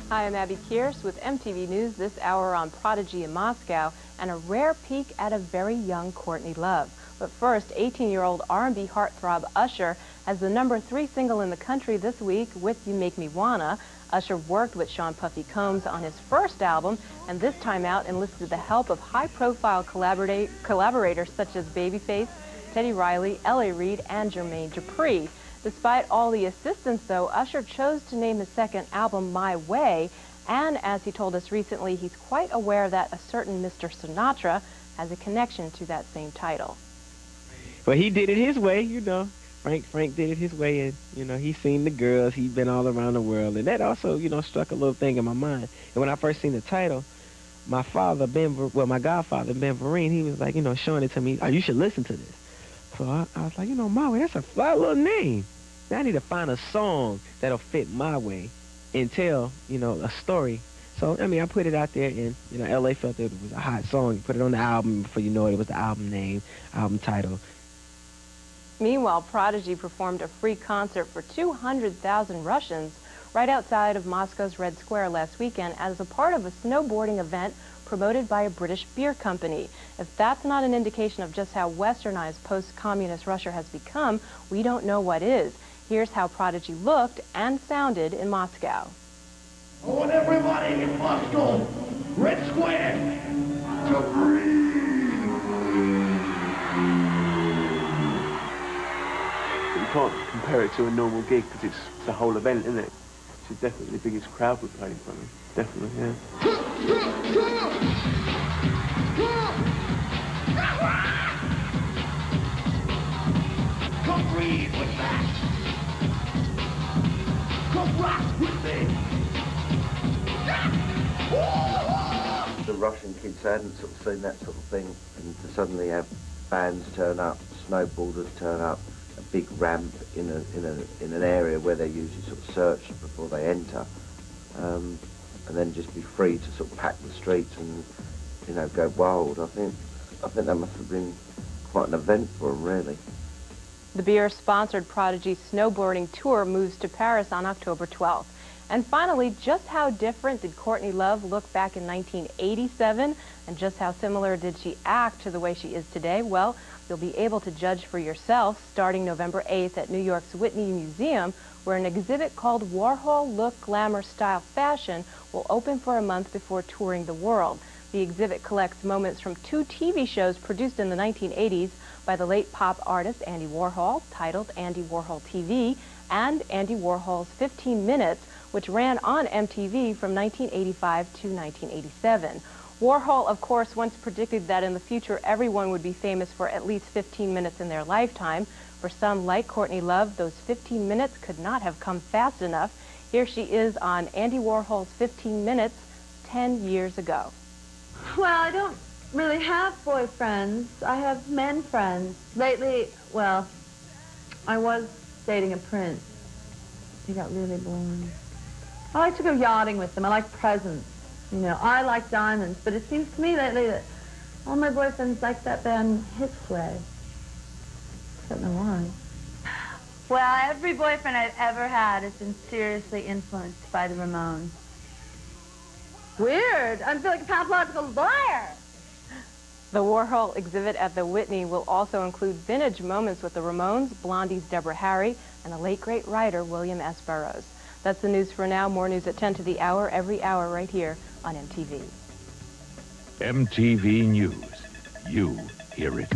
Hi, I'm Abbie Kearse with MTV News this hour on Prodigy in Moscow and a rare peek at a very young Courtney Love. But first, 18-year-old R&B heartthrob Usher has the #3 single in the country this week with You Make Me Wanna. Usher worked with Sean Puffy Combs on his first album and this time out enlisted the help of high-profile collaborators such as Babyface, Teddy Riley, L.A. Reid, and Jermaine Dupri. Despite all the assistance, though, Usher chose to name his second album My Way, and as he told us recently, he's quite aware that a certain Mr. Sinatra has a connection to that same title. Well, he did it his way, you know. Frank did it his way, and, you know, he's seen the girls, he's been all around the world, and that also, you know, struck a little thing in my mind. And when I first seen the title, my father, my godfather, Ben Vereen, he was like, you know, showing it to me, oh, you should listen to this. So I was like, you know, My Way, that's a fly little name. Now I need to find a song that'll fit my way and tell, you know, a story. So, I mean, I put it out there, and, you know, L.A. felt that it was a hot song. You put it on the album, before you know it, it was the album name, album title. Meanwhile, Prodigy performed a free concert for 200,000 Russians right outside of Moscow's Red Square last weekend as a part of a snowboarding event promoted by a British beer company. If that's not an indication of just how westernized post-communist Russia has become, we don't know what is. Here's how Prodigy looked and sounded in Moscow. I want everybody in Moscow, Red Square, to breathe. You can't compare it to a normal gig because it's the whole event, isn't it? It's definitely the biggest crowd we've played in front of. Definitely, yeah. Come breathe with that. Come rock with me. The Russian kids hadn't sort of seen that sort of thing, and to suddenly have bands turn up, snowboarders turn up, a big ramp in an area where they usually sort of search before they enter, and then just be free to sort of pack the streets and, you know, go wild. I think that must have been quite an event for them, really. The beer-sponsored Prodigy snowboarding tour moves to Paris on October 12th. And finally, just how different did Courtney Love look back in 1987? And just how similar did she act to the way she is today? Well, you'll be able to judge for yourself starting November 8th at New York's Whitney Museum, where an exhibit called Warhol Look, Glamour, Style, Fashion will open for a month before touring the world. The exhibit collects moments from 2 TV shows produced in the 1980s by the late pop artist Andy Warhol, titled Andy Warhol TV, and Andy Warhol's 15 Minutes, which ran on MTV from 1985 to 1987. Warhol, of course, once predicted that in the future everyone would be famous for at least 15 minutes in their lifetime. For some, like Courtney Love, those 15 minutes could not have come fast enough. Here she is on Andy Warhol's 15 Minutes 10 years ago. Well, I don't really have boyfriends. I have men friends. Lately, well, I was dating a prince. He got really boring. I like to go yachting with them. I like presents. You know, I like diamonds, but it seems to me lately that all my boyfriends like that band Hitsway. I don't know why. Well, every boyfriend I've ever had has been seriously influenced by the Ramones. Weird. I feel like a pathological liar. The Warhol exhibit at the Whitney will also include vintage moments with the Ramones, Blondie's Deborah Harry, and the late great writer William S. Burroughs. That's the news for now. More news at 10 to the hour, every hour right here on MTV. MTV News. You hear it.